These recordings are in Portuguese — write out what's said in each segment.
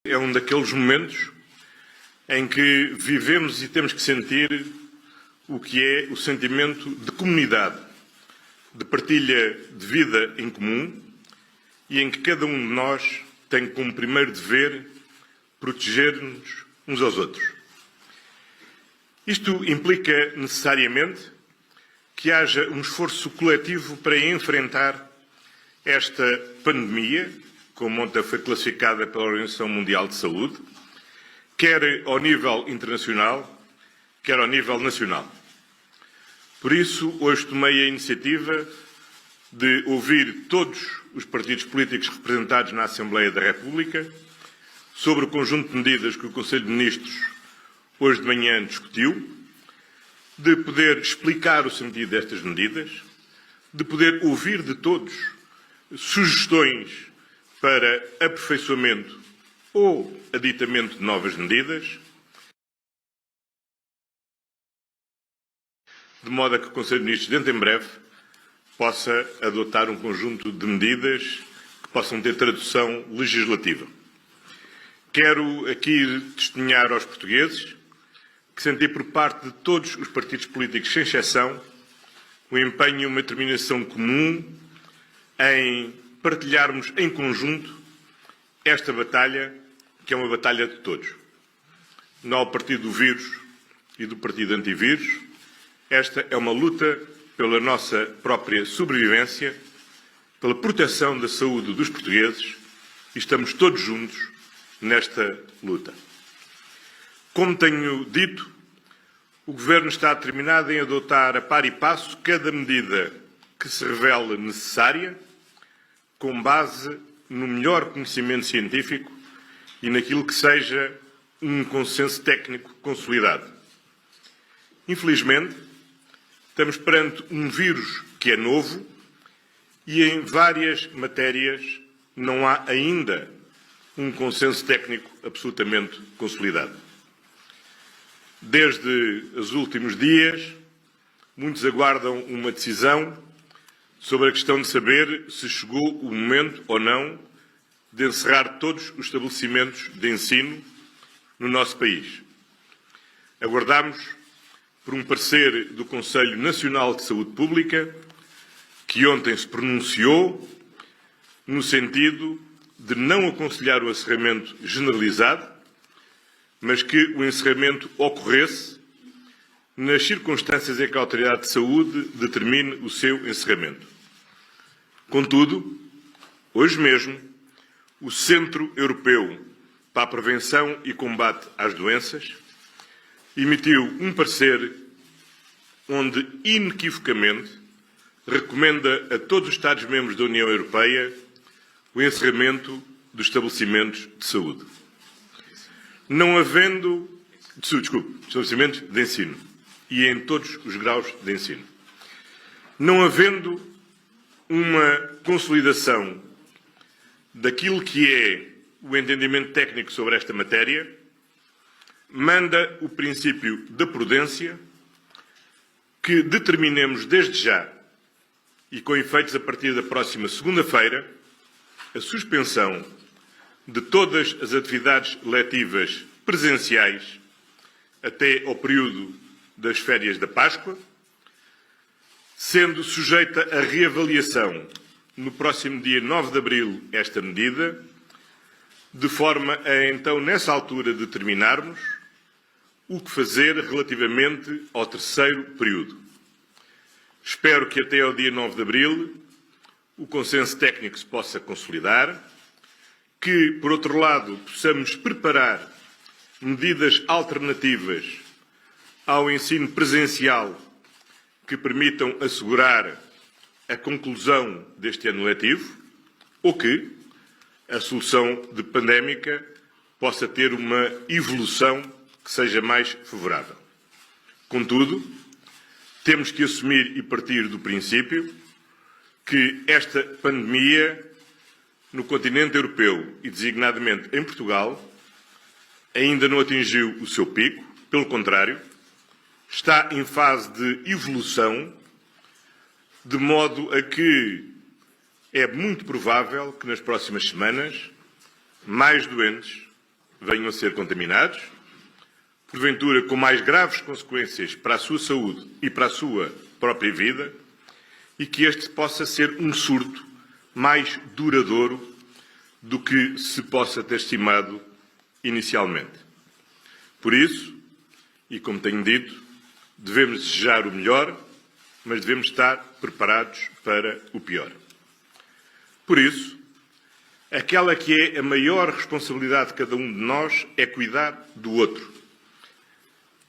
É um daqueles momentos em que vivemos e temos que sentir o que é o sentimento de comunidade, de partilha de vida em comum e em que cada um de nós tem como primeiro dever proteger-nos uns aos outros. Isto implica necessariamente que haja um esforço coletivo para enfrentar esta pandemia, como ontem foi classificada pela Organização Mundial de Saúde, quer ao nível internacional, quer ao nível nacional. Por isso, hoje tomei a iniciativa de ouvir todos os partidos políticos representados na Assembleia da República sobre o conjunto de medidas que o Conselho de Ministros hoje de manhã discutiu, de poder explicar o sentido destas medidas, de poder ouvir de todos sugestões para aperfeiçoamento ou aditamento de novas medidas, de modo a que o Conselho de Ministros, dentro em breve, possa adotar um conjunto de medidas que possam ter tradução legislativa. Quero aqui testemunhar aos portugueses que senti por parte de todos os partidos políticos, sem exceção, o empenho e uma determinação comum em partilharmos em conjunto esta batalha, que é uma batalha de todos. Não ao partido do vírus e do partido antivírus. Esta é uma luta pela nossa própria sobrevivência, pela proteção da saúde dos portugueses e estamos todos juntos nesta luta. Como tenho dito, o Governo está determinado em adotar a par e passo cada medida que se revele necessária, com base no melhor conhecimento científico e naquilo que seja um consenso técnico consolidado. Infelizmente, estamos perante um vírus que é novo e em várias matérias não há ainda um consenso técnico absolutamente consolidado. Desde os últimos dias, muitos aguardam uma decisão sobre a questão de saber se chegou o momento ou não de encerrar todos os estabelecimentos de ensino no nosso país. Aguardamos por um parecer do Conselho Nacional de Saúde Pública, que ontem se pronunciou no sentido de não aconselhar o encerramento generalizado, mas que o encerramento ocorresse nas circunstâncias em que a Autoridade de Saúde determine o seu encerramento. Contudo, hoje mesmo, o Centro Europeu para a Prevenção e Combate às Doenças emitiu um parecer onde, inequivocamente, recomenda a todos os Estados-membros da União Europeia o encerramento dos estabelecimentos de saúde. Não havendo... estabelecimentos de ensino e em todos os graus de ensino. Não havendo uma consolidação daquilo que é o entendimento técnico sobre esta matéria, manda o princípio da prudência que determinemos desde já e com efeitos a partir da próxima segunda-feira a suspensão de todas as atividades letivas presenciais até ao período das férias da Páscoa, sendo sujeita a reavaliação no próximo dia 9 de abril esta medida, de forma a então, nessa altura, determinarmos o que fazer relativamente ao terceiro período. Espero que até ao dia 9 de abril o consenso técnico se possa consolidar, que, por outro lado, possamos preparar medidas alternativas ao ensino presencial que permitam assegurar a conclusão deste ano letivo ou que a solução de pandémica possa ter uma evolução que seja mais favorável. Contudo, temos que assumir e partir do princípio que esta pandemia no continente europeu e designadamente em Portugal ainda não atingiu o seu pico, pelo contrário, está em fase de evolução, de modo a que é muito provável que nas próximas semanas mais doentes, venham a ser contaminados, porventura com mais graves consequências para a sua saúde e para a sua própria vida, e que este possa ser um surto mais duradouro do que se possa ter estimado inicialmente. Por isso, e como tenho dito, devemos desejar o melhor, mas devemos estar preparados para o pior. Por isso, aquela que é a maior responsabilidade de cada um de nós é cuidar do outro.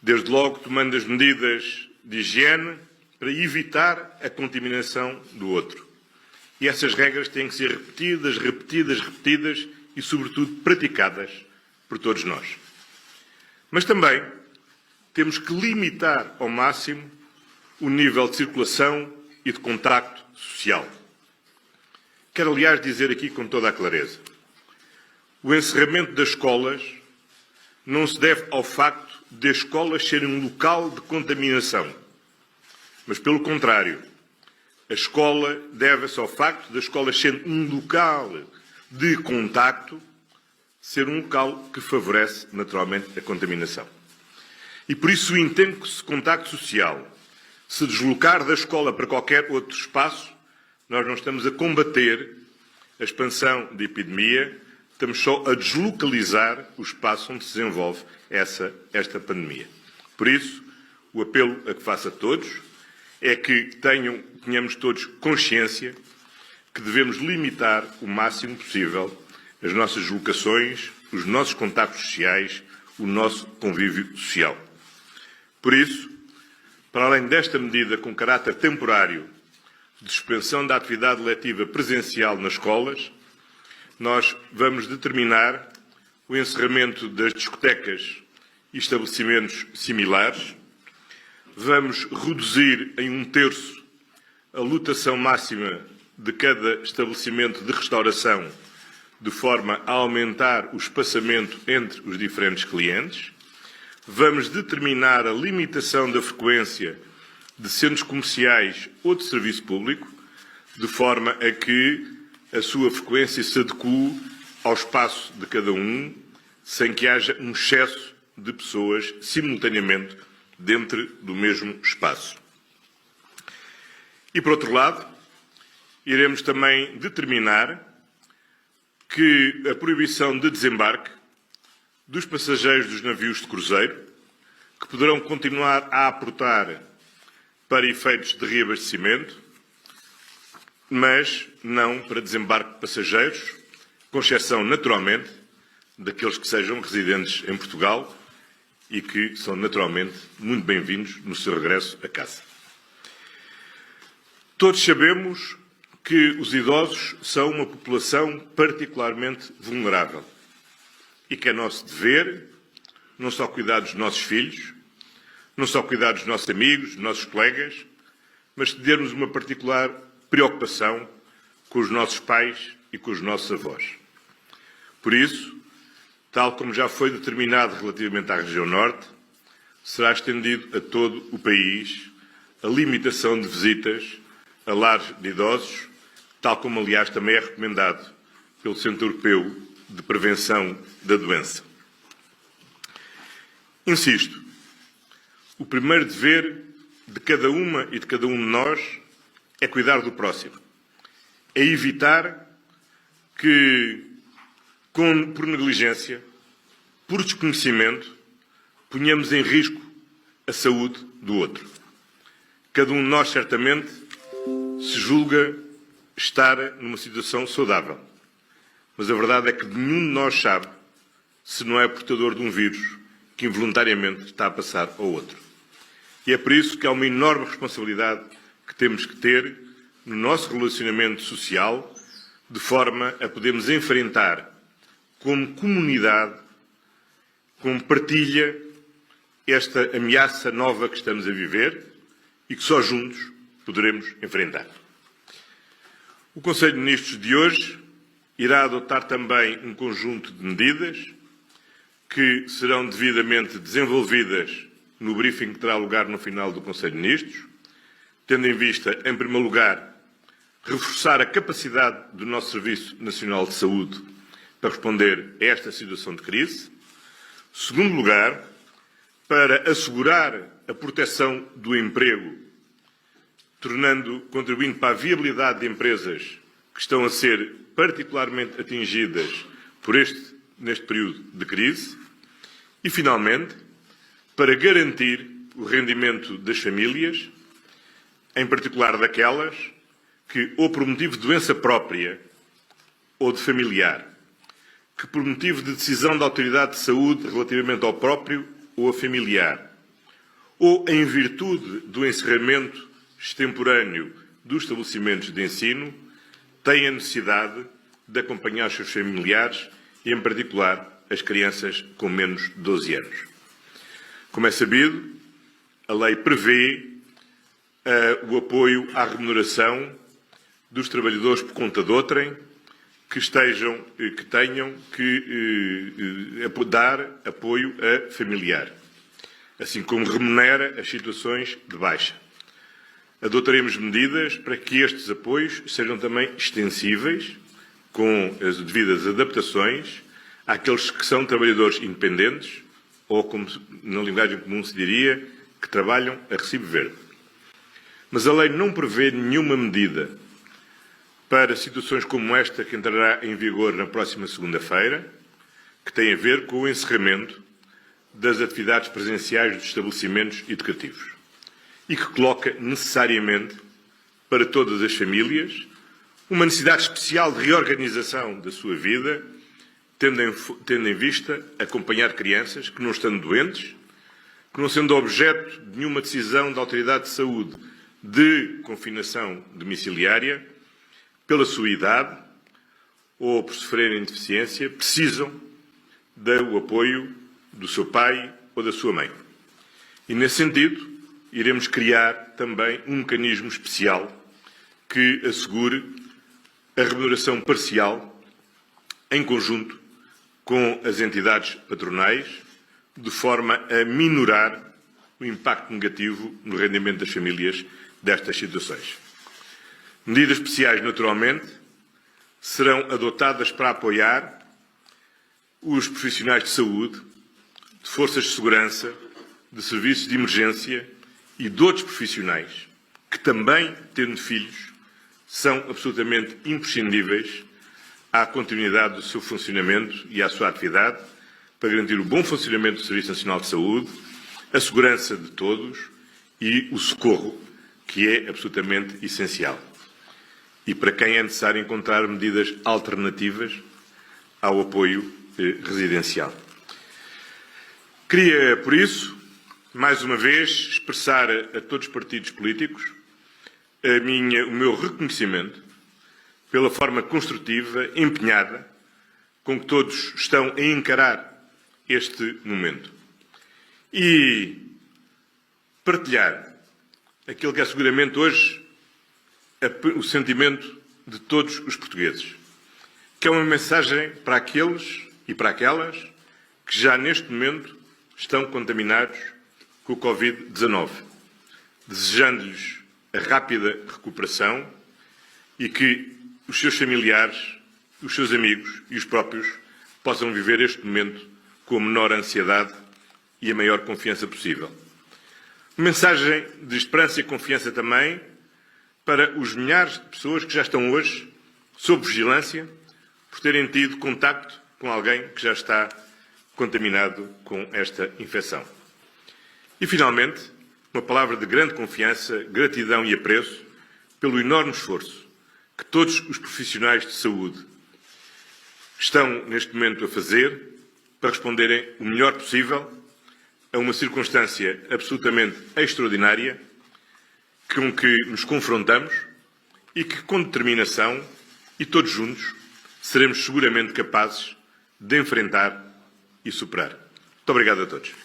Desde logo tomando as medidas de higiene para evitar a contaminação do outro. E essas regras têm que ser repetidas e, sobretudo, praticadas por todos nós. Mas também temos que limitar ao máximo o nível de circulação e de contacto social. Quero, aliás, dizer aqui com toda a clareza: o encerramento das escolas não se deve ao facto de as escolas serem um local de contaminação, mas, pelo contrário, a escola deve-se ao facto das escolas serem um local de contacto, ser um local que favorece naturalmente a contaminação. E por isso entendo que, se o contacto social se deslocar da escola para qualquer outro espaço, nós não estamos a combater a expansão da epidemia, estamos só a deslocalizar o espaço onde se desenvolve esta pandemia. Por isso, o apelo a que faço a todos é que tenhamos todos consciência que devemos limitar o máximo possível as nossas deslocações, os nossos contactos sociais, o nosso convívio social. Por isso, para além desta medida com caráter temporário de suspensão da atividade letiva presencial nas escolas, nós vamos determinar o encerramento das discotecas e estabelecimentos similares, vamos reduzir em 1/3 a lotação máxima de cada estabelecimento de restauração, de forma a aumentar o espaçamento entre os diferentes clientes, vamos determinar a limitação da frequência de centros comerciais ou de serviço público, de forma a que a sua frequência se adeque ao espaço de cada um, sem que haja um excesso de pessoas simultaneamente dentro do mesmo espaço. E, por outro lado, iremos também determinar que a proibição de desembarque dos passageiros dos navios de cruzeiro, que poderão continuar a aportar para efeitos de reabastecimento, mas não para desembarque de passageiros, com exceção, naturalmente, daqueles que sejam residentes em Portugal e que são, naturalmente, muito bem-vindos no seu regresso a casa. Todos sabemos que os idosos são uma população particularmente vulnerável e que é nosso dever não só cuidar dos nossos filhos, não só cuidar dos nossos amigos, dos nossos colegas, mas termos uma particular preocupação com os nossos pais e com os nossos avós. Por isso, tal como já foi determinado relativamente à região norte, será estendido a todo o país a limitação de visitas a lares de idosos, tal como, aliás, também é recomendado pelo Centro Europeu de Prevenção da Doença. Insisto, o primeiro dever de cada uma e de cada um de nós é cuidar do próximo, é evitar que, por negligência, por desconhecimento, ponhamos em risco a saúde do outro. Cada um de nós, certamente, se julga estar numa situação saudável, mas a verdade é que nenhum de nós sabe se não é portador de um vírus que involuntariamente está a passar ao outro. E é por isso que há uma enorme responsabilidade que temos que ter no nosso relacionamento social, de forma a podermos enfrentar como comunidade, como partilha, esta ameaça nova que estamos a viver e que só juntos poderemos enfrentar. O Conselho de Ministros de hoje irá adotar também um conjunto de medidas que serão devidamente desenvolvidas no briefing que terá lugar no final do Conselho de Ministros, tendo em vista, em primeiro lugar, reforçar a capacidade do nosso Serviço Nacional de Saúde para responder a esta situação de crise. Segundo lugar, para assegurar a proteção do emprego, contribuindo para a viabilidade de empresas que estão a ser particularmente atingidas neste período de crise. E, finalmente, para garantir o rendimento das famílias, em particular daquelas que, ou por motivo de doença própria ou de familiar, que por motivo de decisão da autoridade de saúde relativamente ao próprio ou a familiar, ou em virtude do encerramento extemporâneo dos estabelecimentos de ensino, têm a necessidade de acompanhar os seus familiares e, em particular, as crianças com menos de 12 anos. Como é sabido, a lei prevê o apoio à remuneração dos trabalhadores por conta de outrem que tenham que dar apoio a familiar, assim como remunera as situações de baixa. Adotaremos medidas para que estes apoios sejam também extensíveis, com as devidas adaptações, àqueles que são trabalhadores independentes, ou, como na linguagem comum se diria, que trabalham a recibo verde. Mas a lei não prevê nenhuma medida para situações como esta, que entrará em vigor na próxima segunda-feira, que tem a ver com o encerramento das atividades presenciais dos estabelecimentos educativos e que coloca necessariamente para todas as famílias uma necessidade especial de reorganização da sua vida, tendo em vista acompanhar crianças que, não estando doentes, que não sendo objeto de nenhuma decisão da autoridade de saúde de confinação domiciliária, pela sua idade ou por sofrerem de deficiência, precisam do apoio do seu pai ou da sua mãe. E, nesse sentido, iremos criar também um mecanismo especial que assegure a remuneração parcial em conjunto com as entidades patronais, de forma a minorar o impacto negativo no rendimento das famílias destas situações. Medidas especiais, naturalmente, serão adotadas para apoiar os profissionais de saúde, de forças de segurança, de serviços de emergência e de outros profissionais que também, tendo filhos, são absolutamente imprescindíveis à continuidade do seu funcionamento e à sua atividade para garantir o bom funcionamento do Serviço Nacional de Saúde, a segurança de todos e o socorro, que é absolutamente essencial. E para quem é necessário encontrar medidas alternativas ao apoio residencial. Queria, por isso, mais uma vez, expressar a todos os partidos políticos o meu reconhecimento pela forma construtiva, empenhada, com que todos estão a encarar este momento. E partilhar aquilo que é seguramente hoje o sentimento de todos os portugueses, que é uma mensagem para aqueles e para aquelas que já neste momento estão contaminados com o Covid-19, desejando-lhes a rápida recuperação e que os seus familiares, os seus amigos e os próprios possam viver este momento com a menor ansiedade e a maior confiança possível. Uma mensagem de esperança e confiança também para os milhares de pessoas que já estão hoje sob vigilância por terem tido contacto com alguém que já está contaminado com esta infecção. E, finalmente, uma palavra de grande confiança, gratidão e apreço pelo enorme esforço que todos os profissionais de saúde estão, neste momento, a fazer para responderem o melhor possível a uma circunstância absolutamente extraordinária com que nos confrontamos e que, com determinação e todos juntos, seremos seguramente capazes de enfrentar e superar. Muito obrigado a todos.